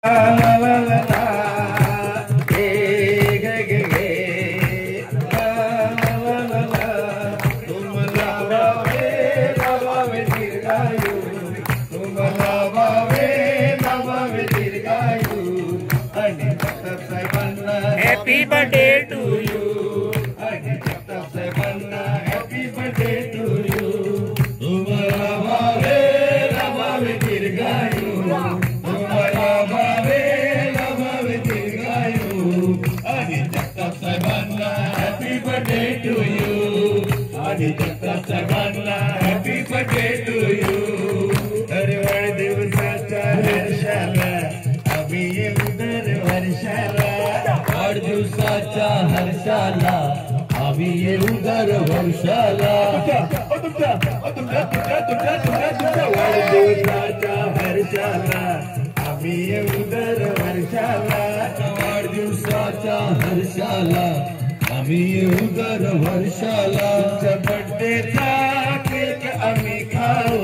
Happy birthday to you. Happy birthday to you. Tumhala bhave dirghayu. Tumhala bhave dirghayu. Adi Jagtap Sahibanna happy birthday to you. Adi Jagtap Sahibanna happy birthday to you. Hare वाढदिवसाच्या हर्षाला आम्ही येऊ दर वर्षाला. वाढदिवसाच्या हर्षाला आम्ही येऊ दर वर्षाला. वाढदिवसाच्या हर्षाला आम्ही येऊ दर वर्षाला. वाढदिवसाच्या हर्षाला आम्ही येऊ दर वर्षाला. तुमच्या बर्थडेचा केक आम्ही खाऊ.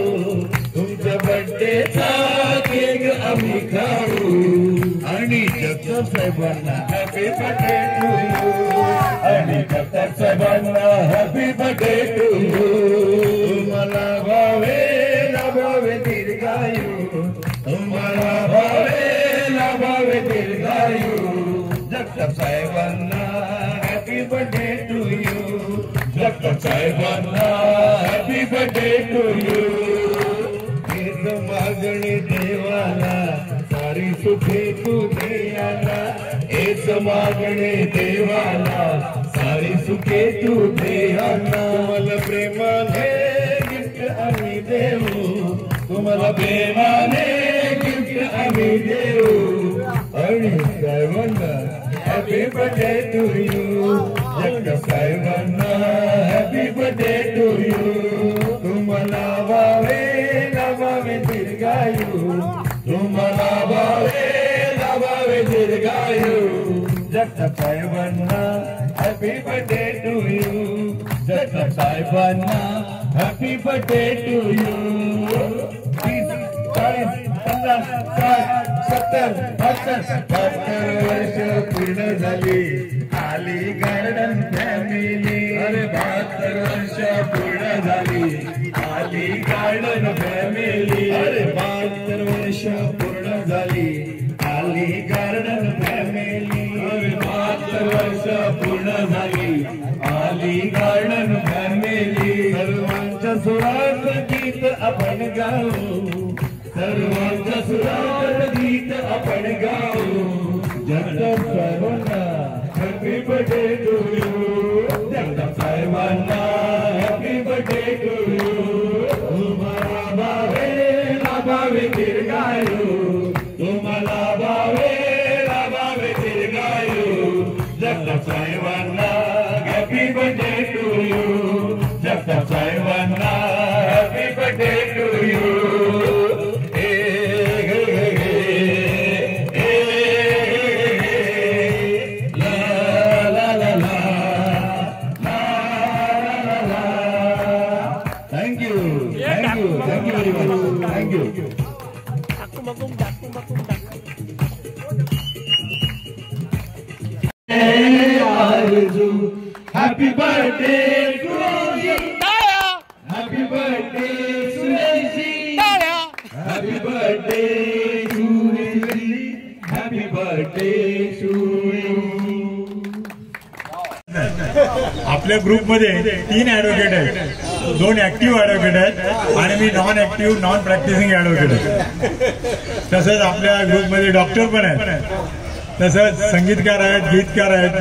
तुमच्या बर्थडेचा केक आम्ही खाऊ. आणि जगताप साहेबांना हॅपी बर्थडे टू यू. आणि जगताप साहेबांना हॅपी बर्थडे टू यू. तुम्हाला भावे लाभावे दीर्घायू. तुम्हाला भावे लाभावे दीर्घायू. जगताप साहेबांना happy birthday to you. Jagtap साहेबांना हॅपी बर्थडे टू यू. मागणी देवाला सारी सुखे तू देयाला. हेच मागणे देवाला सारी सुखे तू देयाला. तुम्हाला प्रेमाने गिफ्ट आम्ही देऊ. तुम्हाला प्रेमाने गिफ्ट आम्ही देऊ. आणि साहेबांना happy birthday to you. Jagtap साहेबांना हॅपी बर्थडे टू यू. तुम्हाला भावे लाभावे दीर्घायू. तुम्हाला भावे लाभावे दीर्घायू. जगताप साहेबांना happy birthday to you. Jagtap साहेबांना हॅपी बर्थडे टू यू. 30, 40, 50, 60, 70, 72 वर्ष पूर्ण झाली. आली गार्डन फॅमिली. अरे 72 वर्ष पूर्ण झाली. आली गार्डन फॅमिली. अरे 72 वर्ष पूर्ण झाली. आली गार्डन फॅमिली. अरे 72 वर्ष पूर्ण झाली. आली गार्डन फॅमिली. सर्वांच्या सुरात गीत आपण गाऊ. सर्वांच्या सुरात गीत आपण गाऊ. जगताप साहेबांना happy birthday to you. Jagtap साहेबांना हॅपी बर्थडे टू यू. तुम्हाला भावे लाभावे दीर्घायू. तुम्हाला भावे लाभावे दीर्घायू. जगताप साहेबांना happy birthday to you. Jagtap साहेबांना happy birthday to you. Happy birthday to you. Happy birthday Sureshi. Happy birthday Sureshi. Happy birthday to you. आपल्या ग्रुप मध्ये 3 ऍडव्होकेट आहेत. 2 ऍक्टिव्ह ऍडव्होकेट आहेत आणि मी non active non practising advocate आहे. तसंच आपल्या ग्रुपमध्ये डॉक्टर पण आहेत. तसंच संगीतकार आहेत, गीतकार आहेत.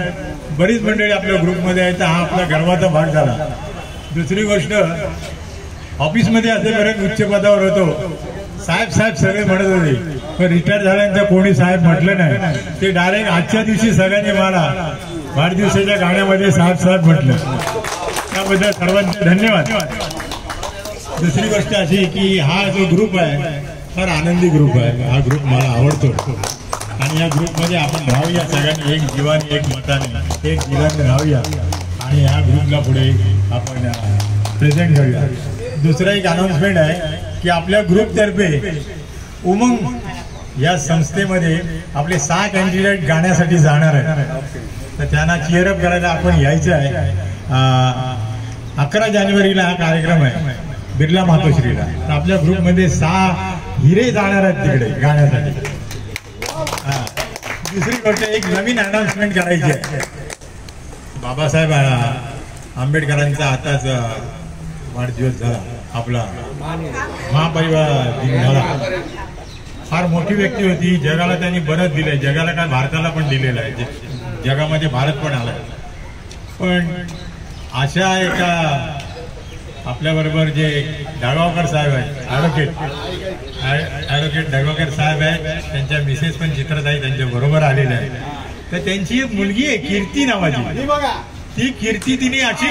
बरीच मंडळी आपल्या ग्रुपमध्ये आहेत. हा आपला गर्वाचा भाग झाला. दुसरी गोष्ट, ऑफिसमध्ये असेपर्यंत उच्च पदावर होतो. साहेब साहेब सगळे म्हणत होते, पण रिटायर झाल्यानंतर कोणी साहेब म्हटलं नाही. ते डायरेक्ट आजच्या दिवशी सगळ्यांनी मला वाढदिवसाच्या गाण्यामध्ये साहेब साहेब म्हटलं. त्याबद्दल सर्वांचे धन्यवाद. दुसरी गोष्ट अशी की हा जो ग्रुप आहे फार आनंदी ग्रुप आहे. हा ग्रुप मला आवडतो आणि या ग्रुपमध्ये आपण राहूया सगळ्यांनी एक जीवाने, एक मताने, एक दिलाने राहूया आणि ह्या ग्रुपला पुढे आपण प्रेझेंट करूया. दुसरा एक अनाउन्समेंट आहे की आपल्या ग्रुपतर्फे उमंग या संस्थेमध्ये आपले 6 कॅन्डिडेट गाण्यासाठी जाणार आहेत, तर त्यांना चिअरअप करायला आपण यायचं आहे. 11 जानेवारीला हा कार्यक्रम आहे बिर्ला मातोश्रीला. तर आपल्या ग्रुपमध्ये 6 हिरे जाणार आहेत तिकडे गाण्यासाठी. दुसरी गोष्ट एक नवीन अनाउन्समेंट करायची आहे. बाबासाहेब आंबेडकरांचा आताच वाढदिवस झाला, आपला महापरिवार दिन झाला. फार मोठी व्यक्ती होती, जगाला त्यांनी बरंच दिलंय, जगाला काय भारताला पण दिलेलं आहे, जगामध्ये भारत पण आलाय. पण अशा एका आपल्याबरोबर जे ढगावकर साहेब आहेत, ॲडव्होकेट ढगावकर साहेब आहेत, त्यांच्या मिसेस पण चित्रताई त्यांच्या बरोबर आलेल्या आहेत. तर त्यांची एक मुलगी आहे कीर्ती नावाची. ती कीर्ती तिने अशी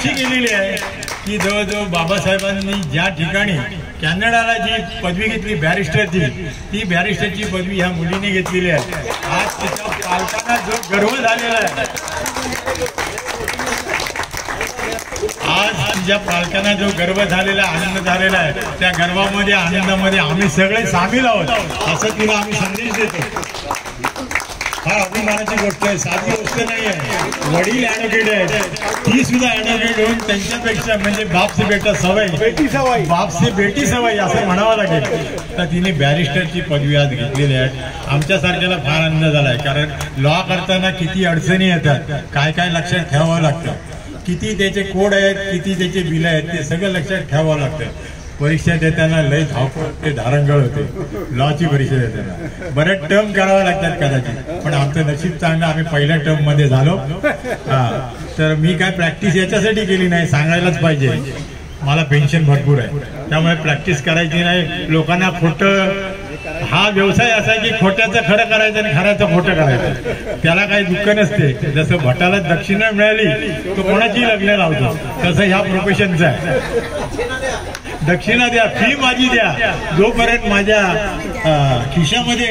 केलेली आहे की जवळजवळ बाबासाहेबांनी ज्या ठिकाणी कॅनडाला जी पदवी घेतली बॅरिस्टरची, ती बॅरिस्टरची पदवी ह्या मुलीने घेतलेली आहे. आज तिच्या पालकांना जो गर्व झालेला आहे, आज तिच्या पालकांना जो गर्व झालेला, आनंद झालेला आहे, त्या गर्वामध्ये आनंदामध्ये आम्ही सगळे सामील आहोत, असं तिला आम्ही संदेश देतो. फार अभिमानाची गोष्ट आहे, साधी गोष्ट नाही आहे. वडील ॲडव्होकेट आहेत, ती सुद्धा ॲडव्होकेट होऊन त्यांच्यापेक्षा म्हणजे बाप से बेटा सवय, बाप से बेटी सवय असं म्हणावं लागेल. तर तिने बॅरिस्टरची पदवी आज घेतलेली आहे. आमच्यासारख्याला फार आनंद झाला आहे, कारण लॉ करताना किती अडचणी येतात, काय काय लक्षात ठेवावं लागतं, किती त्याचे कोड आहेत, किती त्याचे बिल आहेत, ते सगळं लक्षात ठेवावं लागतं. परीक्षा देताना लय धावपळ ते धारंगळ होते, लॉची परीक्षा देताना बरेच टर्म करावे लागतात कदाचित, पण आमचं नशीब चांगलं, आम्ही पहिल्या टर्म मध्ये झालो. तर मी काय प्रॅक्टिस याच्यासाठी केली नाही, सांगायलाच पाहिजे, मला पेन्शन भरपूर आहे, त्यामुळे प्रॅक्टिस करायची नाही. लोकांना खोटं, हा व्यवसाय असा की खोट्याचं खरं करायचं आणि खऱ्याचं खोटं करायचं, त्याला काही दुःख नसते. जसं भटाला दक्षिणा मिळाली तो कोणाची लग्न लावतो, तसं ह्या प्रोफेशनचं आहे. दक्षिणा द्या, फी माझी द्या, जोपर्यंत माझ्या खिशामध्ये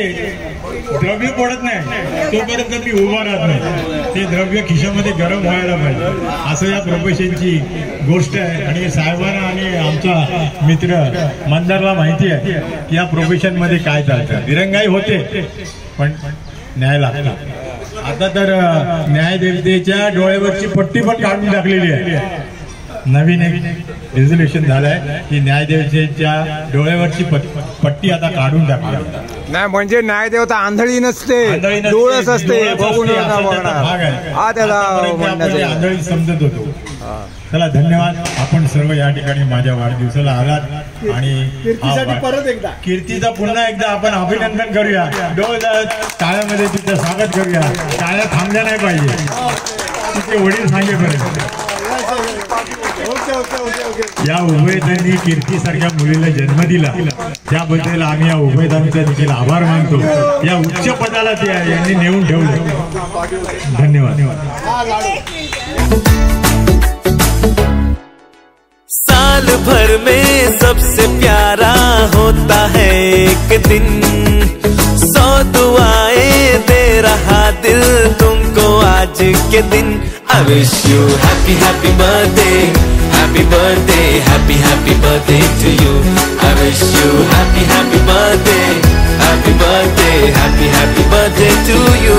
द्रव्य पडत नाही तोपर्यंत मी उभा राहत नाही. ते द्रव्य खिशामध्ये गरम व्हायला पाहिजे, असं या प्रोफेशनची गोष्ट आहे. आणि साहेबांना आणि आमचा मित्र मंदारला माहिती आहे की या प्रोफेशन मध्ये काय चालतं. दिरंगाई होते पण न्याय लागला. आता तर न्यायदेवतेच्या डोळ्यावरची पट्टी पण काढून टाकलेली आहे. नवीन एक रेझोल्युशन झालंय की न्यायदेवतेच्या डोळ्यावरची पट्टी आता काढून टाकली. नाही म्हणजे न्यायदेवता आंधळी नसते, डोळस असते, बघून हा त्याला आंधळी समजत होतो. चला धन्यवाद. आपण सर्व या ठिकाणी माझ्या वाढदिवसाला आलात आणि परत एकदा कीर्तीचा पुन्हा एकदा आपण अभिनंदन करूया. टाळ्यामध्ये तिचं स्वागत करूया. टाळ्या थांबल्या नाही पाहिजे, तिचे वडील सांगेपर्यंत. या उभयतांनी कीर्तीसारख्या मुलीला जन्म दिला, त्याबद्दल आम्ही या उभयतांचा देखील आभार मानतो. या उच्च पदाला ते यांनी नेऊन ठेवलं. धन्यवाद. साल भर में सबसे प्यारा होता है एक दिन, 100 दुआएं दे रहा दिल तुमको आज के दिन. I wish you happy happy birthday, happy birthday, happy happy birthday to you. I wish you happy happy birthday, happy birthday, happy happy birthday to you.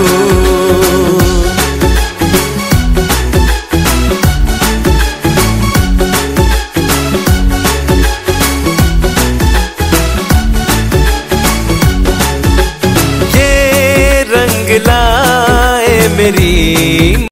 ये रंग लाए मेरी